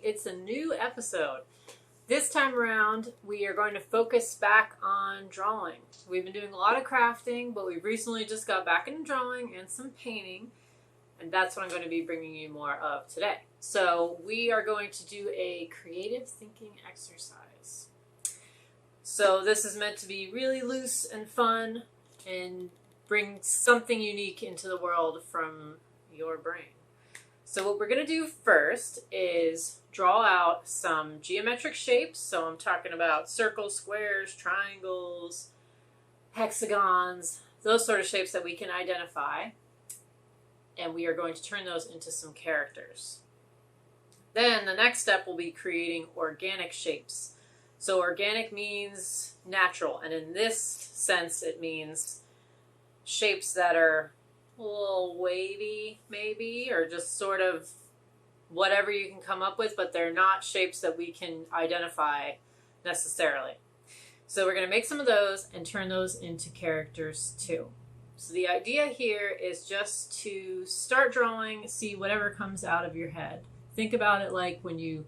It's a new episode. This time around, we are going to focus back on drawing. We've been doing a lot of crafting, but we've recently just got back into drawing and some painting, and that's what I'm going to be bringing you more of today. So we are going to do a creative thinking exercise. So this is meant to be really loose and fun and bring something unique into the world from your brain. So what we're going to do first is draw out some geometric shapes. So I'm talking about circles, squares, triangles, hexagons, those sort of shapes that we can identify. And we are going to turn those into some characters. Then the next step will be creating organic shapes. So organic means natural, and in this sense it means shapes that are a little wavy maybe, or just sort of whatever you can come up with, but they're not shapes that we can identify necessarily. So we're going to make some of those and turn those into characters too. So the idea here is just to start drawing, see whatever comes out of your head. Think about it like when you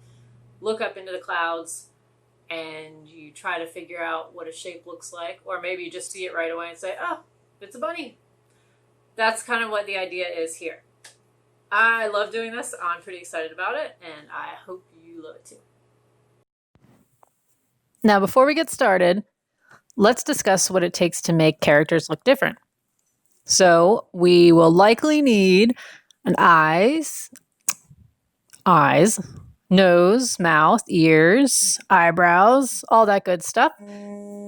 look up into the clouds and you try to figure out what a shape looks like, or maybe you just see it right away and say, oh, it's a bunny. That's kind of what the idea is here. I love doing this. I'm pretty excited about it, and I hope you love it too. Now, before we get started, let's discuss what it takes to make characters look different. So we will likely need an eyes, nose, mouth, ears, eyebrows, all that good stuff.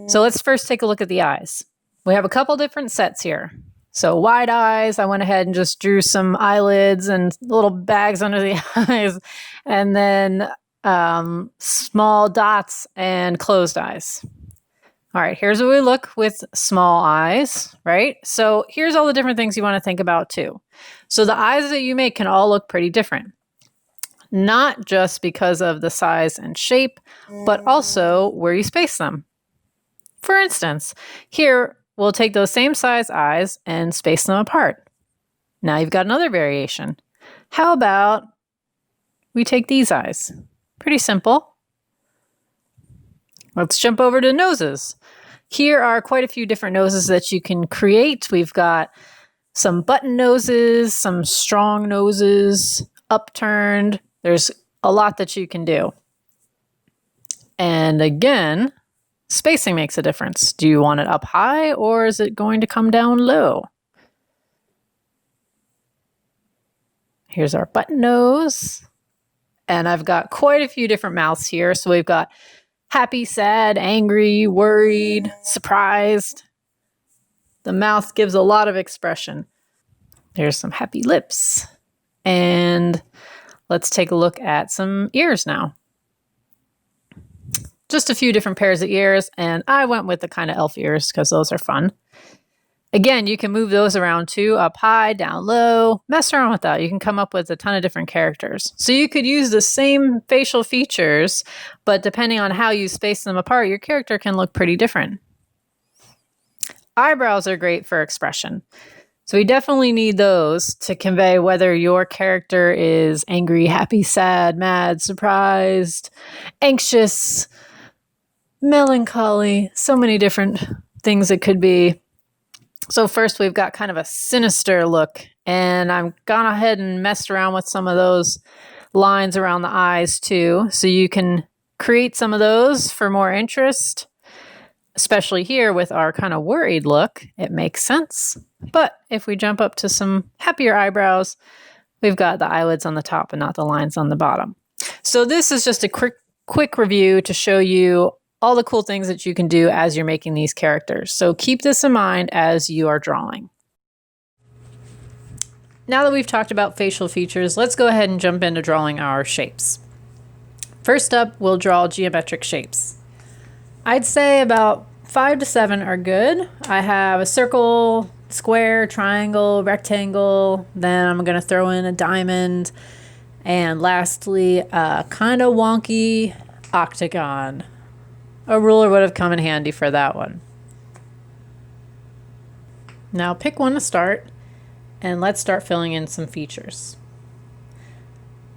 So let's first take a look at the eyes. We have a couple different sets here. So wide eyes, I went ahead and just drew some eyelids and little bags under the eyes, and then small dots and closed eyes. All right, here's what we look with small eyes, right? So here's all the different things you want to think about too. So the eyes that you make can all look pretty different. Not just because of the size and shape, but also where you space them. For instance, here we'll take those same size eyes and space them apart. Now you've got another variation. How about we take these eyes? Pretty simple. Let's jump over to noses. Here are quite a few different noses that you can create. We've got some button noses, some strong noses, upturned. There's a lot that you can do. And again, spacing makes a difference. Do you want it up high, or is it going to come down low? Here's our button nose. And I've got quite a few different mouths here. So we've got happy, sad, angry, worried, surprised. The mouth gives a lot of expression. There's some happy lips. And let's take a look at some ears now. Just a few different pairs of ears, and I went with the kind of elf ears because those are fun. Again, you can move those around too, up high, down low, mess around with that. You can come up with a ton of different characters. So you could use the same facial features, but depending on how you space them apart, your character can look pretty different. Eyebrows are great for expression. So we definitely need those to convey whether your character is angry, happy, sad, mad, surprised, anxious, melancholy, so many different things it could be. So first we've got kind of a sinister look, and I've gone ahead and messed around with some of those lines around the eyes too. So you can create some of those for more interest, especially here with our kind of worried look. It makes sense. But if we jump up to some happier eyebrows, we've got the eyelids on the top and not the lines on the bottom. So this is just a quick review to show you all the cool things that you can do as you're making these characters. So keep this in mind as you are drawing. Now that we've talked about facial features, let's go ahead and jump into drawing our shapes. First up, we'll draw geometric shapes. I'd say about 5 to 7 are good. I have a circle, square, triangle, rectangle, then I'm going to throw in a diamond, and lastly, a kind of wonky octagon. A ruler would have come in handy for that one. Now pick one to start, and let's start filling in some features.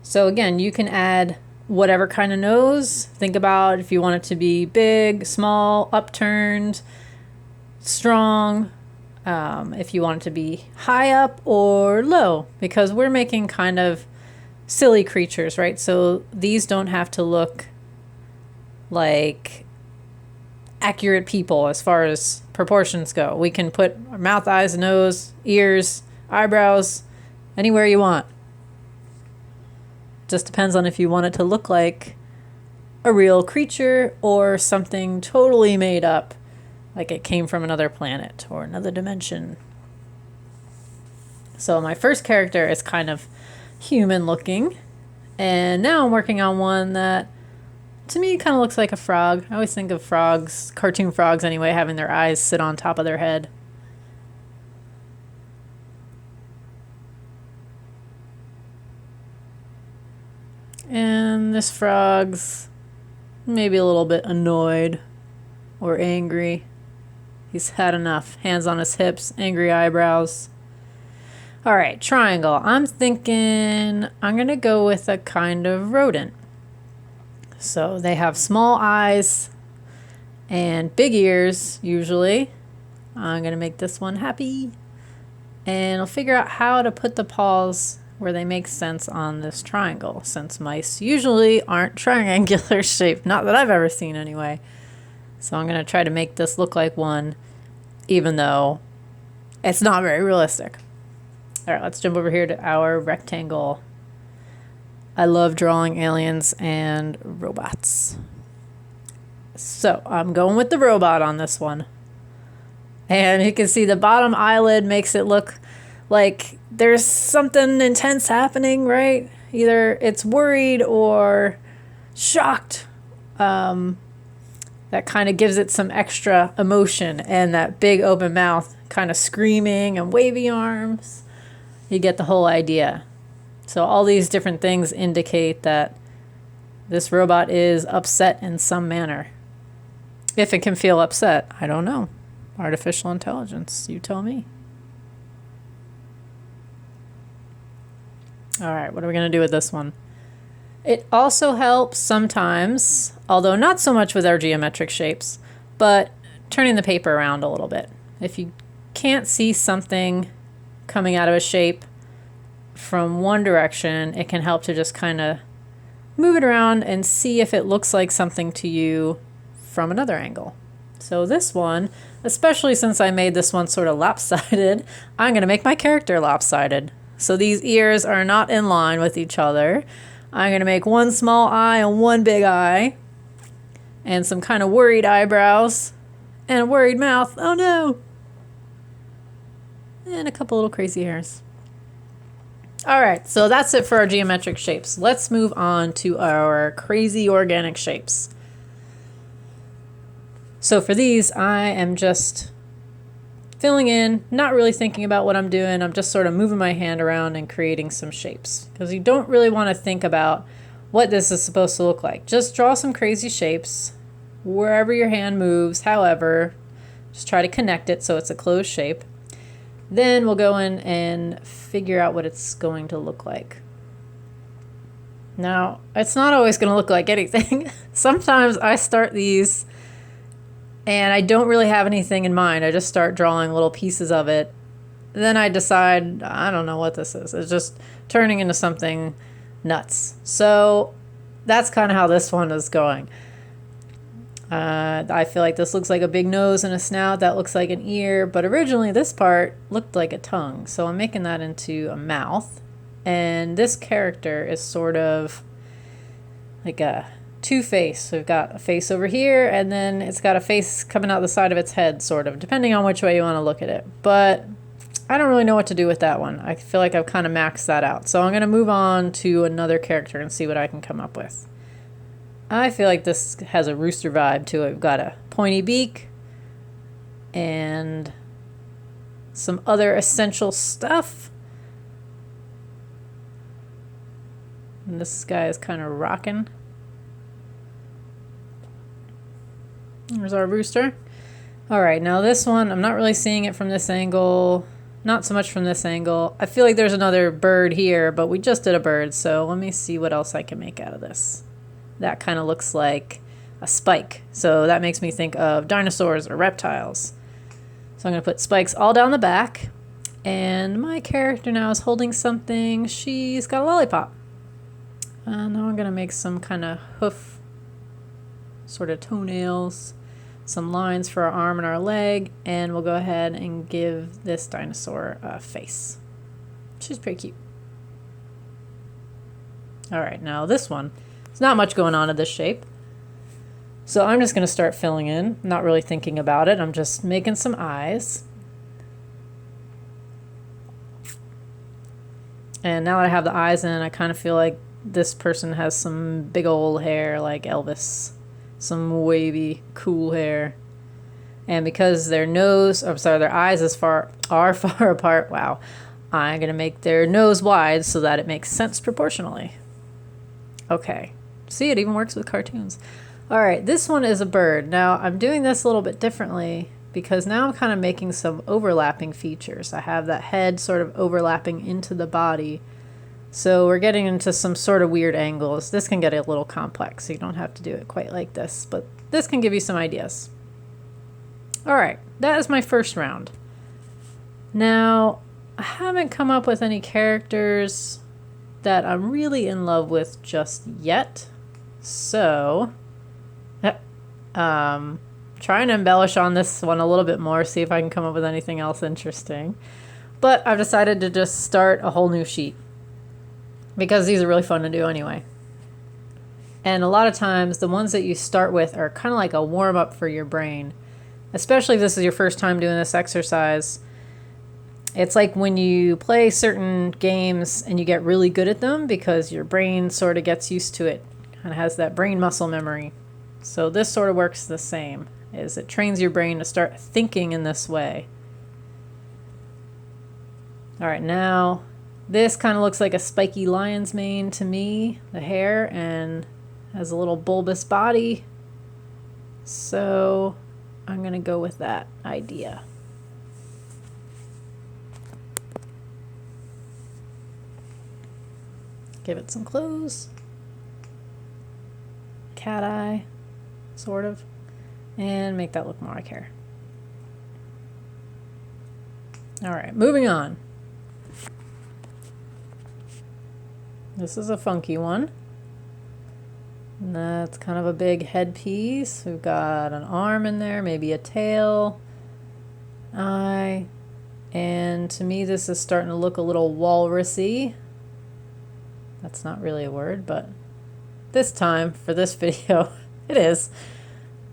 So again, you can add whatever kind of nose. Think about if you want it to be big, small, upturned, strong, if you want it to be high up or low, because we're making kind of silly creatures, right? So these don't have to look like accurate people as far as proportions go. We can put our mouth, eyes, nose, ears, eyebrows, anywhere you want. Just depends on if you want it to look like a real creature or something totally made up, like it came from another planet or another dimension. So my first character is kind of human looking, and now I'm working on one that to me kind of looks like a frog. I always think of frogs, cartoon frogs anyway, having their eyes sit on top of their head. And this frog's maybe a little bit annoyed or angry. He's had enough. Hands on his hips, angry eyebrows. All right, triangle. I'm thinking I'm going to go with a kind of rodent. So they have small eyes and big ears, usually. I'm going to make this one happy. And I'll figure out how to put the paws where they make sense on this triangle, since mice usually aren't triangular shaped. Not that I've ever seen anyway. So I'm going to try to make this look like one, even though it's not very realistic. All right, let's jump over here to our rectangle. I love drawing aliens and robots. So I'm going with the robot on this one. And you can see the bottom eyelid makes it look like there's something intense happening, right? Either it's worried or shocked. That kind of gives it some extra emotion, and that big open mouth kind of screaming and wavy arms. You get the whole idea. So all these different things indicate that this robot is upset in some manner. If it can feel upset, I don't know. Artificial intelligence, you tell me. All right, what are we going to do with this one? It also helps sometimes, although not so much with our geometric shapes, but turning the paper around a little bit. If you can't see something coming out of a shape from one direction, it can help to just kind of move it around and see if it looks like something to you from another angle. So this one, especially since I made this one sort of lopsided, I'm going to make my character lopsided. So these ears are not in line with each other. I'm going to make one small eye and one big eye, and some kind of worried eyebrows, and a worried mouth. Oh no! And a couple little crazy hairs. All right, so that's it for our geometric shapes. Let's move on to our crazy organic shapes. So for these, I am just filling in, not really thinking about what I'm doing. I'm just sort of moving my hand around and creating some shapes, because you don't really want to think about what this is supposed to look like. Just draw some crazy shapes wherever your hand moves. However, just try to connect it so it's a closed shape. Then we'll go in and figure out what it's going to look like. Now, it's not always going to look like anything. Sometimes I start these and I don't really have anything in mind. I just start drawing little pieces of it. Then I decide, I don't know what this is. It's just turning into something nuts. So that's kind of how this one is going. I feel like this looks like a big nose and a snout. That looks like an ear. But originally this part looked like a tongue. So I'm making that into a mouth. And this character is sort of like a two-face. So we've got a face over here, and then it's got a face coming out the side of its head, sort of, depending on which way you want to look at it. But I don't really know what to do with that one. I feel like I've kind of maxed that out. So I'm going to move on to another character and see what I can come up with. I feel like this has a rooster vibe to it. We've got a pointy beak and some other essential stuff. And this guy is kind of rocking. There's our rooster. All right, now this one, I'm not really seeing it from this angle. Not so much from this angle. I feel like there's another bird here, but we just did a bird, so let me see what else I can make out of this. that kind of looks like a spike. So that makes me think of dinosaurs or reptiles. So I'm going to put spikes all down the back. And my character now is holding something. She's got a lollipop. And now I'm going to make some kind of hoof, sort of toenails, some lines for our arm and our leg. And we'll go ahead and give this dinosaur a face. She's pretty cute. All right, now this one. There's not much going on in this shape. So I'm just going to start filling in, not really thinking about it. I'm just making some eyes. And now that I have the eyes in, I kind of feel like this person has some big old hair like Elvis. Some wavy, cool hair. And because their eyes are far apart, wow, I'm going to make their nose wide so that it makes sense proportionally. Okay. See, it even works with cartoons. All right, this one is a bird. Now, I'm doing this a little bit differently because now I'm kind of making some overlapping features. I have that head sort of overlapping into the body. So we're getting into some sort of weird angles. This can get a little complex, so you don't have to do it quite like this, but this can give you some ideas. All right, that is my first round. Now, I haven't come up with any characters that I'm really in love with just yet. So, trying to embellish on this one a little bit more, see if I can come up with anything else interesting. But I've decided to just start a whole new sheet because these are really fun to do anyway. And a lot of times the ones that you start with are kind of like a warm-up for your brain, especially if this is your first time doing this exercise. It's like when you play certain games and you get really good at them because your brain sort of gets used to it, kind of has that brain muscle memory. So this sort of works the same, is it trains your brain to start thinking in this way. All right, now this kind of looks like a spiky lion's mane to me, the hair, and has a little bulbous body. So I'm going to go with that idea. Give it some clothes. Cat eye, sort of. And make that look more like hair. All right, moving on. This is a funky one. And that's kind of a big headpiece. We've got an arm in there, maybe a tail, eye. And to me, this is starting to look a little walrusy. That's not really a word, but this time for this video, it is.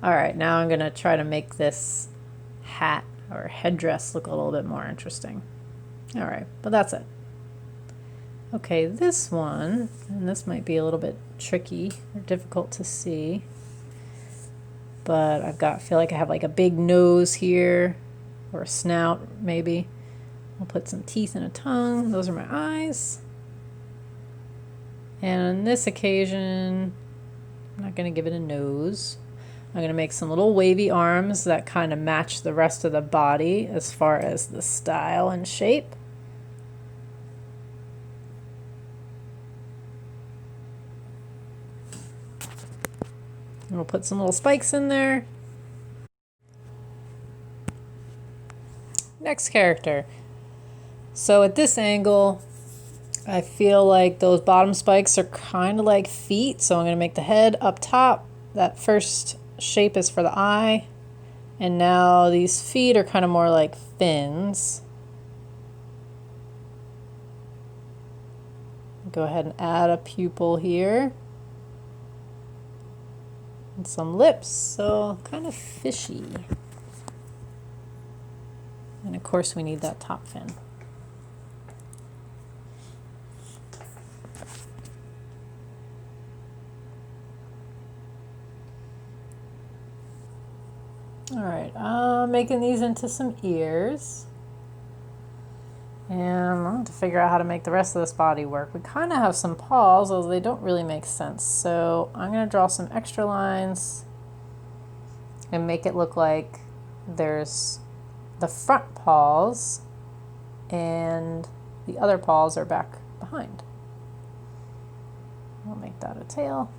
All right, now I'm gonna try to make this hat or headdress look a little bit more interesting. All right, but that's it. Okay, this one, and this might be a little bit tricky or difficult to see, but feel like I have like a big nose here, or a snout maybe. I'll put some teeth and a tongue. Those are my eyes. And on this occasion, I'm not going to give it a nose. I'm going to make some little wavy arms that kind of match the rest of the body as far as the style and shape. And we'll put some little spikes in there. Next character. So at this angle, I feel like those bottom spikes are kind of like feet, so I'm going to make the head up top. That first shape is for the eye, and now these feet are kind of more like fins. Go ahead and add a pupil here. And some lips, so kind of fishy. And of course we need that top fin. All right, making these into some ears. And I'll have to figure out how to make the rest of this body work. We kind of have some paws, although they don't really make sense. So I'm going to draw some extra lines and make it look like there's the front paws and the other paws are back behind. I'll make that a tail.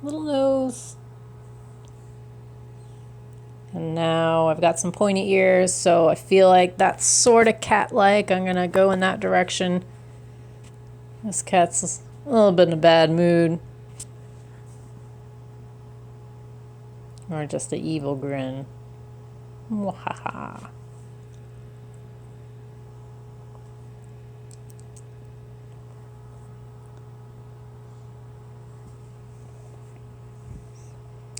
little nose. And now I've got some pointy ears, so I feel like that's sort of cat-like. I'm gonna go in that direction. This cat's a little bit in a bad mood. Or just an evil grin. Mwahaha.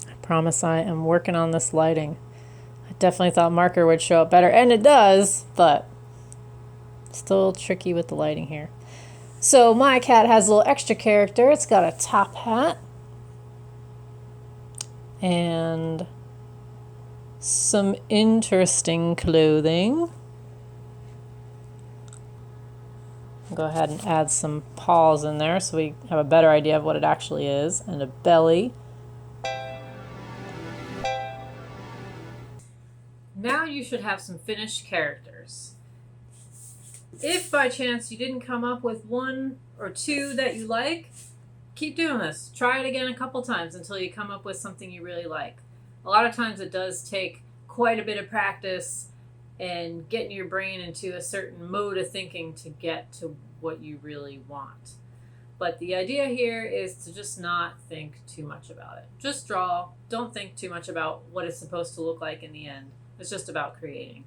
I promise I am working on this lighting. I definitely thought marker would show up better, and it does, but still tricky with the lighting here. So my cat has a little extra character. It's got a top hat and some interesting clothing. I'll go ahead and add some paws in there so we have a better idea of what it actually is, and a belly. Now you should have some finished characters. If by chance you didn't come up with one or two that you like, keep doing this. Try it again a couple times until you come up with something you really like. A lot of times it does take quite a bit of practice and getting your brain into a certain mode of thinking to get to what you really want. But the idea here is to just not think too much about it. Just draw. Don't think too much about what it's supposed to look like in the end. It's just about creating.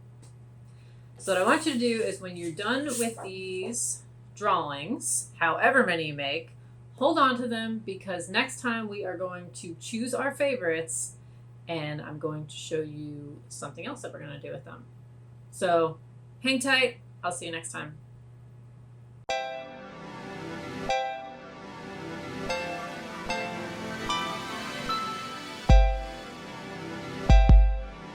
So what I want you to do is when you're done with these drawings, however many you make, hold on to them, because next time we are going to choose our favorites and I'm going to show you something else that we're going to do with them. So hang tight. I'll see you next time.